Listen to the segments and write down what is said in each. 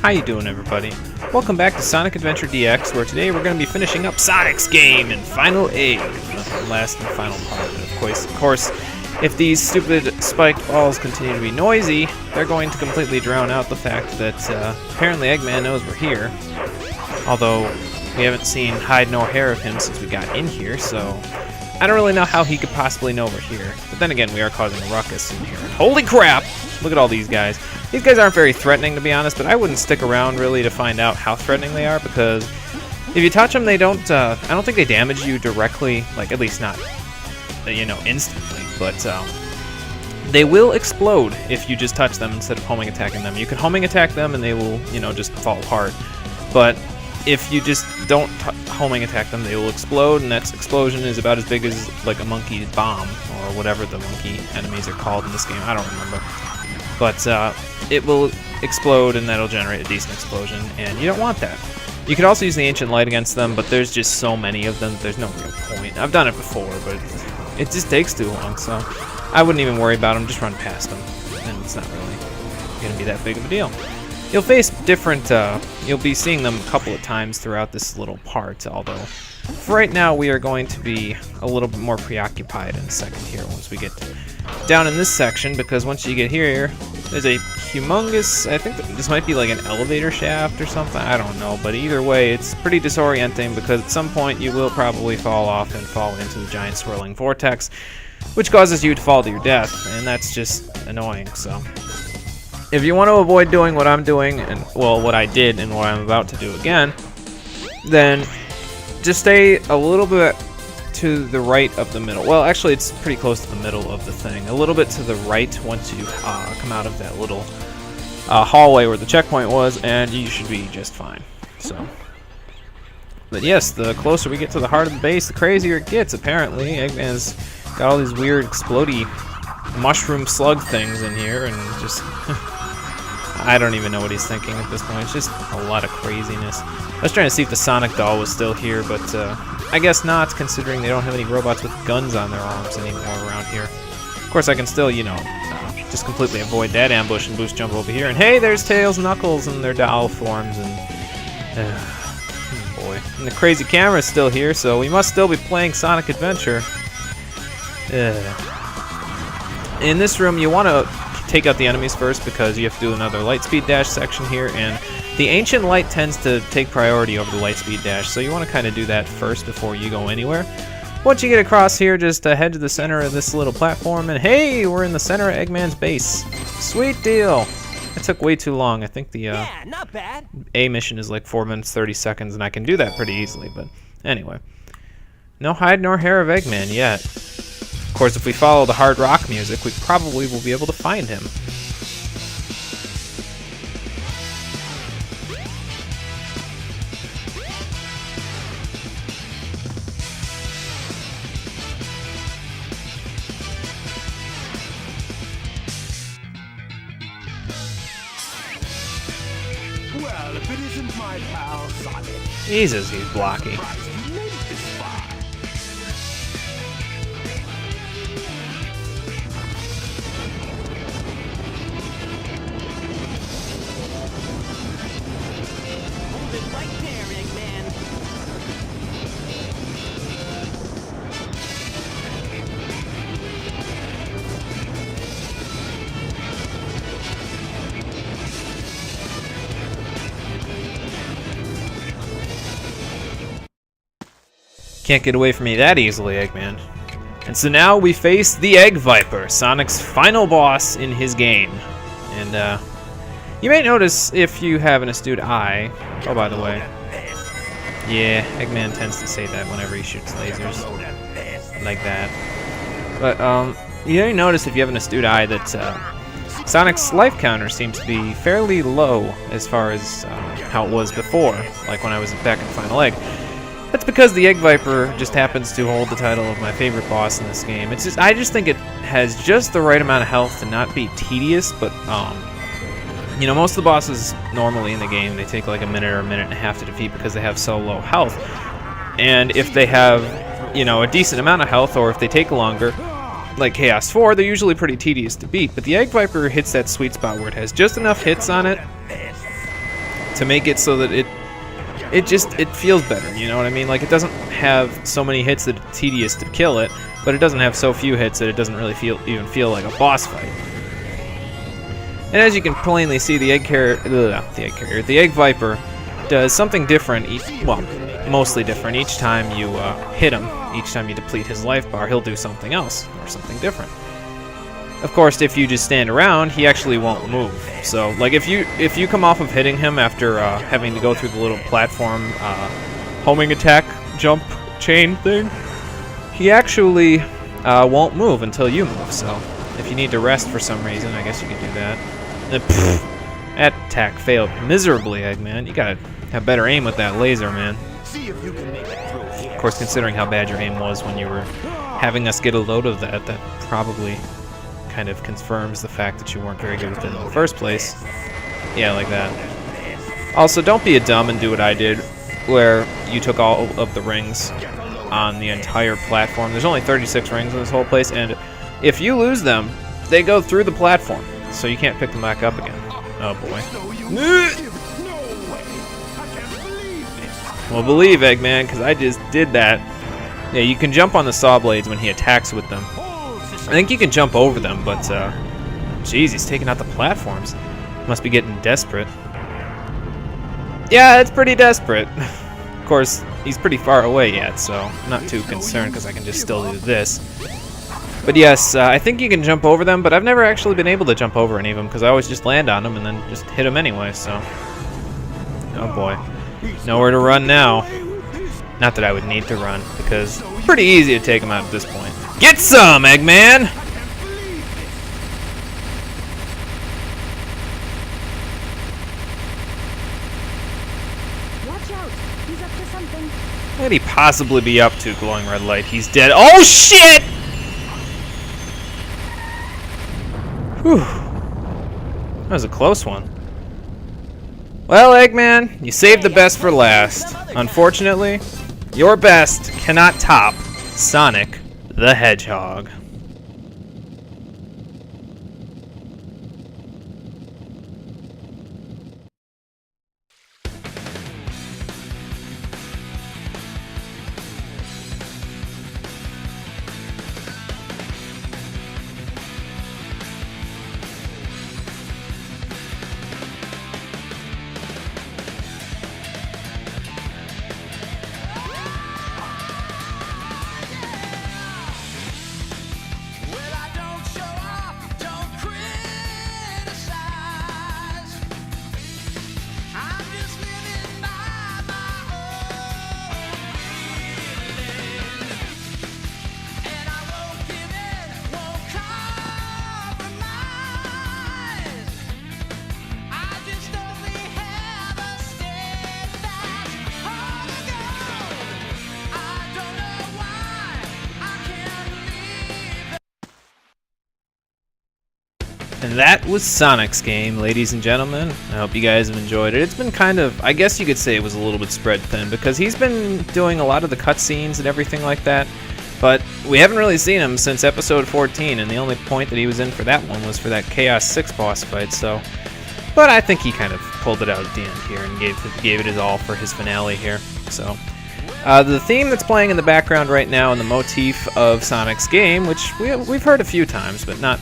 How you doing, everybody? Welcome back to Sonic Adventure DX, where today we're going to be finishing up Sonic's game in Final Egg, the last and final part. And of course, if these stupid spiked balls continue to be noisy, they're going to completely drown out the fact that apparently Eggman knows we're here. Although we haven't seen hide nor hair of him since we got in here, so I don't really know how he could possibly know we're here. But then again, we are causing a ruckus in here. Holy crap! Look at all these guys. These guys aren't very threatening, to be honest, but I wouldn't stick around really to find out how threatening they are, because if you touch them, they don't, I don't think they damage you directly, like at least not, you know, instantly, but they will explode if you just touch them instead of homing attacking them. You can homing attack them and they will, you know, just fall apart, but if you just don't homing attack them, they will explode, and that explosion is about as big as like a monkey bomb, or whatever the monkey enemies are called in this game, I don't remember. But it will explode, and that'll generate a decent explosion, and you don't want that. You could also use the Ancient Light against them, but there's just so many of them, there's no real point. I've done it before, but it just takes too long, so I wouldn't even worry about them, just run past them, and it's not really going to be that big of a deal. You'll face different, you'll be seeing them a couple of times throughout this little part, although for right now we are going to be a little bit more preoccupied in a second here once we get down in this section, because once you get here, there's a humongous, I think this might be like an elevator shaft or something, I don't know, but either way, it's pretty disorienting because at some point you will probably fall off and fall into the giant swirling vortex, which causes you to fall to your death, and that's just annoying, so if you want to avoid doing what I'm doing, and well, what I did and what I'm about to do again, then just stay a little bit to the right of the middle. Well, actually, it's pretty close to the middle of the thing. A little bit to the right once you come out of that little hallway where the checkpoint was, and you should be just fine. So, but yes, the closer we get to the heart of the base, the crazier it gets. Apparently, Eggman's got all these weird explodey mushroom slug things in here, and just I don't even know what he's thinking at this point. It's just a lot of craziness. I was trying to see if the Sonic doll was still here, but I guess not, considering they don't have any robots with guns on their arms anymore around here. Of course, I can still, you know, just completely avoid that ambush and boost jump over here. And hey, there's Tails and Knuckles in their doll forms, and oh boy. And the crazy camera's still here, so we must still be playing Sonic Adventure. In this room, you want to take out the enemies first because you have to do another Lightspeed Dash section here, and the Ancient Light tends to take priority over the Lightspeed Dash, so you want to kind of do that first before you go anywhere. Once you get across here, just head to the center of this little platform, and hey, we're in the center of Eggman's base. Sweet deal. It took way too long. I think the not bad. A mission is like 4 minutes 30 seconds, and I can do that pretty easily, but anyway. No hide nor hair of Eggman yet. Of course, if we follow the hard rock music, we probably will be able to find him. Well, if it isn't my pal Sonic. Jesus, he's blocky. Can't get away from me that easily, Eggman. And so now we face the Egg Viper, Sonic's final boss in his game. And you may notice if you have an astute eye. Oh, by the way. Yeah, Eggman tends to say that whenever he shoots lasers. Like that. But you may notice if you have an astute eye that Sonic's life counter seems to be fairly low as far as how it was before, like when I was back in Final Egg. That's because the Egg Viper just happens to hold the title of my favorite boss in this game. It's just, I just think it has just the right amount of health to not be tedious, but you know, most of the bosses normally in the game, they take like a minute or a minute and a half to defeat because they have so low health. And if they have, you know, a decent amount of health, or if they take longer, like Chaos 4, they're usually pretty tedious to beat, but the Egg Viper hits that sweet spot where it has just enough hits on it to make it so that it feels better, you know what I mean? Like, it doesn't have so many hits that it's tedious to kill it, but it doesn't have so few hits that it doesn't really even feel like a boss fight. And as you can plainly see, the Egg Viper does something different, mostly different. Each time you hit him, each time you deplete his life bar, he'll do something else, or something different. Of course, if you just stand around, he actually won't move. So, like, if you come off of hitting him after having to go through the little platform homing attack jump chain thing, he actually won't move until you move. So, if you need to rest for some reason, I guess you could do that. That attack failed miserably, Eggman. You gotta have better aim with that laser, man. See if you can make it through here. Of course, considering how bad your aim was when you were having us get a load of that probably kind of confirms the fact that you weren't very good with it in the first place. Yeah, like that. Also, don't be a dumb and do what I did, where you took all of the rings on the entire platform. There's only 36 rings in this whole place, and if you lose them, they go through the platform, so you can't pick them back up again. Oh boy. Well, believe, Eggman, because I just did that. Yeah, you can jump on the saw blades when he attacks with them. I think you can jump over them, but, jeez, he's taking out the platforms. Must be getting desperate. Yeah, it's pretty desperate. Of course, he's pretty far away yet, so I'm not too concerned because I can just still do this. But yes, I think you can jump over them, but I've never actually been able to jump over any of them because I always just land on them and then just hit them anyway, so. Oh boy. Nowhere to run now. Not that I would need to run, because it's pretty easy to take him out at this point. Get some, Eggman! Watch out! He's up to something. What could he possibly be up to, glowing red light? He's dead. Oh, shit! Whew. That was a close one. Well, Eggman, you saved the best for last. Unfortunately, your best cannot top Sonic the Hedgehog. And that was Sonic's game, ladies and gentlemen. I hope you guys have enjoyed it. It's been kind of, I guess you could say it was a little bit spread thin, because he's been doing a lot of the cutscenes and everything like that, but we haven't really seen him since episode 14, and the only point that he was in for that one was for that Chaos 6 boss fight, so. But I think he kind of pulled it out at the end here and gave it his all for his finale here, so. The theme that's playing in the background right now, and the motif of Sonic's game, which we've heard a few times, but not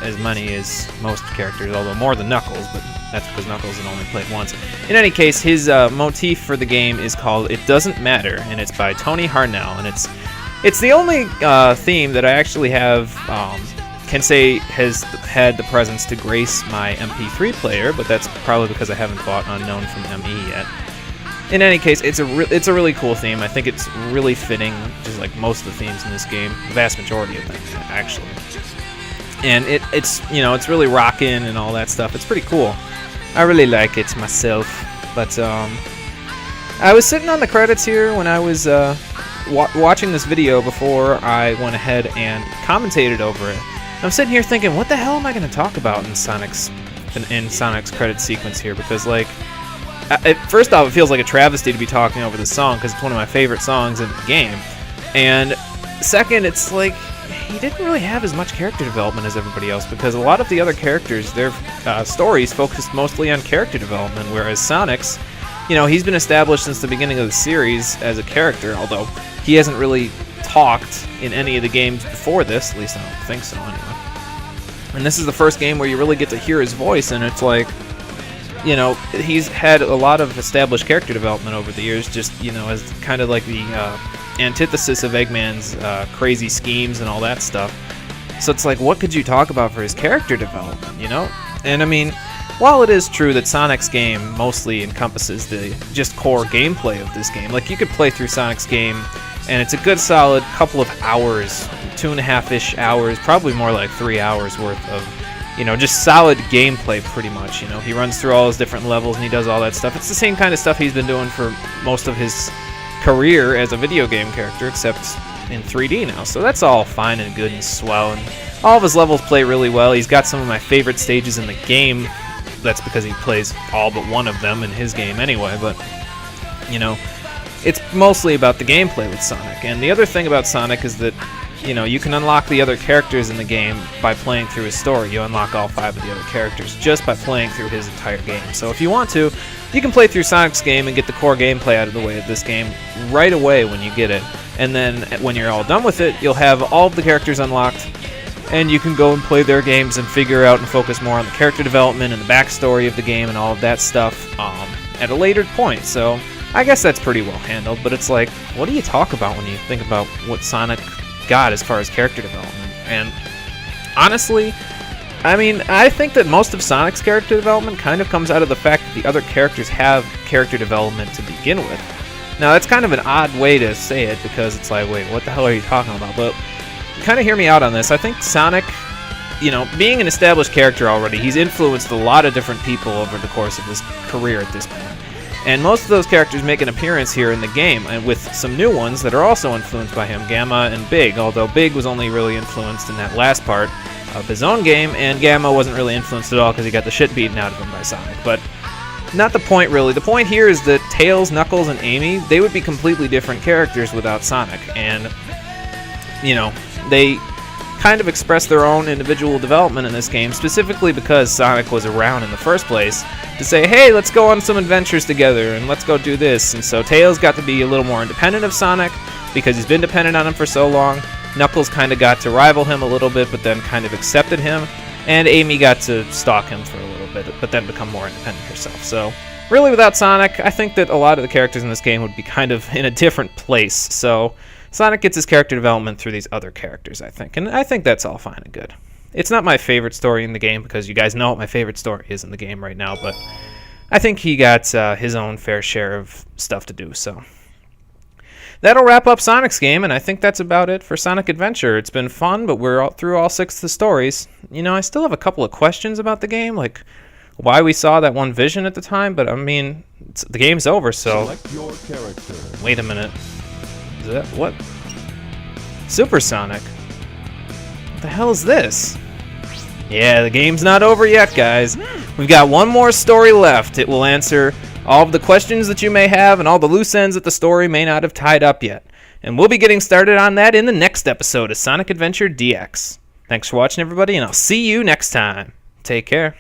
as many as most characters, although more than Knuckles, but that's because Knuckles had only played once. In any case, his motif for the game is called It Doesn't Matter, and it's by Tony Harnell, and it's the only theme that I actually have, can say has had the presence to grace my MP3 player, but that's probably because I haven't bought Unknown from ME yet. In any case, it's a really cool theme. I think it's really fitting, just like most of the themes in this game, the vast majority of them, actually. And it's you know, it's really rockin' and all that stuff. It's pretty cool. I really like it myself. But I was sitting on the credits here when I was watching this video before I went ahead and commentated over it. And I'm sitting here thinking, what the hell am I going to talk about in Sonic's credit sequence here? Because like, first off, it feels like a travesty to be talking over this song because it's one of my favorite songs in the game. And second, it's like, he didn't really have as much character development as everybody else, because a lot of the other characters, their stories focused mostly on character development, whereas Sonic's, he's been established since the beginning of the series as a character, although he hasn't really talked in any of the games before this, at least I don't think so anyway. And this is the first game where you really get to hear his voice, and it's like, he's had a lot of established character development over the years, just, as kind of like the antithesis of Eggman's crazy schemes and all that stuff. So it's like, what could you talk about for his character development, And I mean, while it is true that Sonic's game mostly encompasses the just core gameplay of this game, like you could play through Sonic's game and it's a good solid couple of hours, 2.5-ish hours, probably more like 3 hours worth of, just solid gameplay pretty much. He runs through all his different levels and he does all that stuff. It's the same kind of stuff he's been doing for most of his career as a video game character, except in 3D now. So that's all fine and good and swell, and all of his levels play really well. He's got some of my favorite stages in the game. That's because he plays all but one of them in his game anyway, but, it's mostly about the gameplay with Sonic. And the other thing about Sonic is that, you can unlock the other characters in the game by playing through his story. You unlock all 5 of the other characters just by playing through his entire game. So if you want to, you can play through Sonic's game and get the core gameplay out of the way of this game right away when you get it. And then when you're all done with it, you'll have all of the characters unlocked, and you can go and play their games and figure out and focus more on the character development and the backstory of the game and all of that stuff at a later point. So I guess that's pretty well handled, but it's like, what do you talk about when you think about what Sonic got as far as character development? And honestly, I mean, I think that most of Sonic's character development kind of comes out of the fact that the other characters have character development to begin with. Now, that's kind of an odd way to say it, because it's like, wait, what the hell are you talking about? But kind of hear me out on this. I think Sonic, being an established character already, he's influenced a lot of different people over the course of his career at this point. And most of those characters make an appearance here in the game, and with some new ones that are also influenced by him, Gamma and Big, although Big was only really influenced in that last part of his own game, and Gamma wasn't really influenced at all because he got the shit beaten out of him by Sonic. But not the point, really. The point here is that Tails, Knuckles, and Amy, they would be completely different characters without Sonic, and, they kind of express their own individual development in this game, specifically because Sonic was around in the first place to say, hey, let's go on some adventures together and let's go do this. And so Tails got to be a little more independent of Sonic because he's been dependent on him for so long. Knuckles kind of got to rival him a little bit, but then kind of accepted him. And Amy got to stalk him for a little bit, but then become more independent herself. So really, without Sonic, I think that a lot of the characters in this game would be kind of in a different place. So Sonic gets his character development through these other characters, I think. And I think that's all fine and good. It's not my favorite story in the game, because you guys know what my favorite story is in the game right now, but I think he got his own fair share of stuff to do, so that'll wrap up Sonic's game, and I think that's about it for Sonic Adventure. It's been fun, but we're through all 6 of the stories. I still have a couple of questions about the game, like why we saw that one vision at the time, but I mean, the game's over, so Select your character. wait a minute. Is that what? Supersonic? What the hell is this? Yeah, the game's not over yet, guys. We've got one more story left. It will answer all of the questions that you may have and all the loose ends that the story may not have tied up yet. And we'll be getting started on that in the next episode of Sonic Adventure DX. Thanks for watching, everybody, and I'll see you next time. Take care.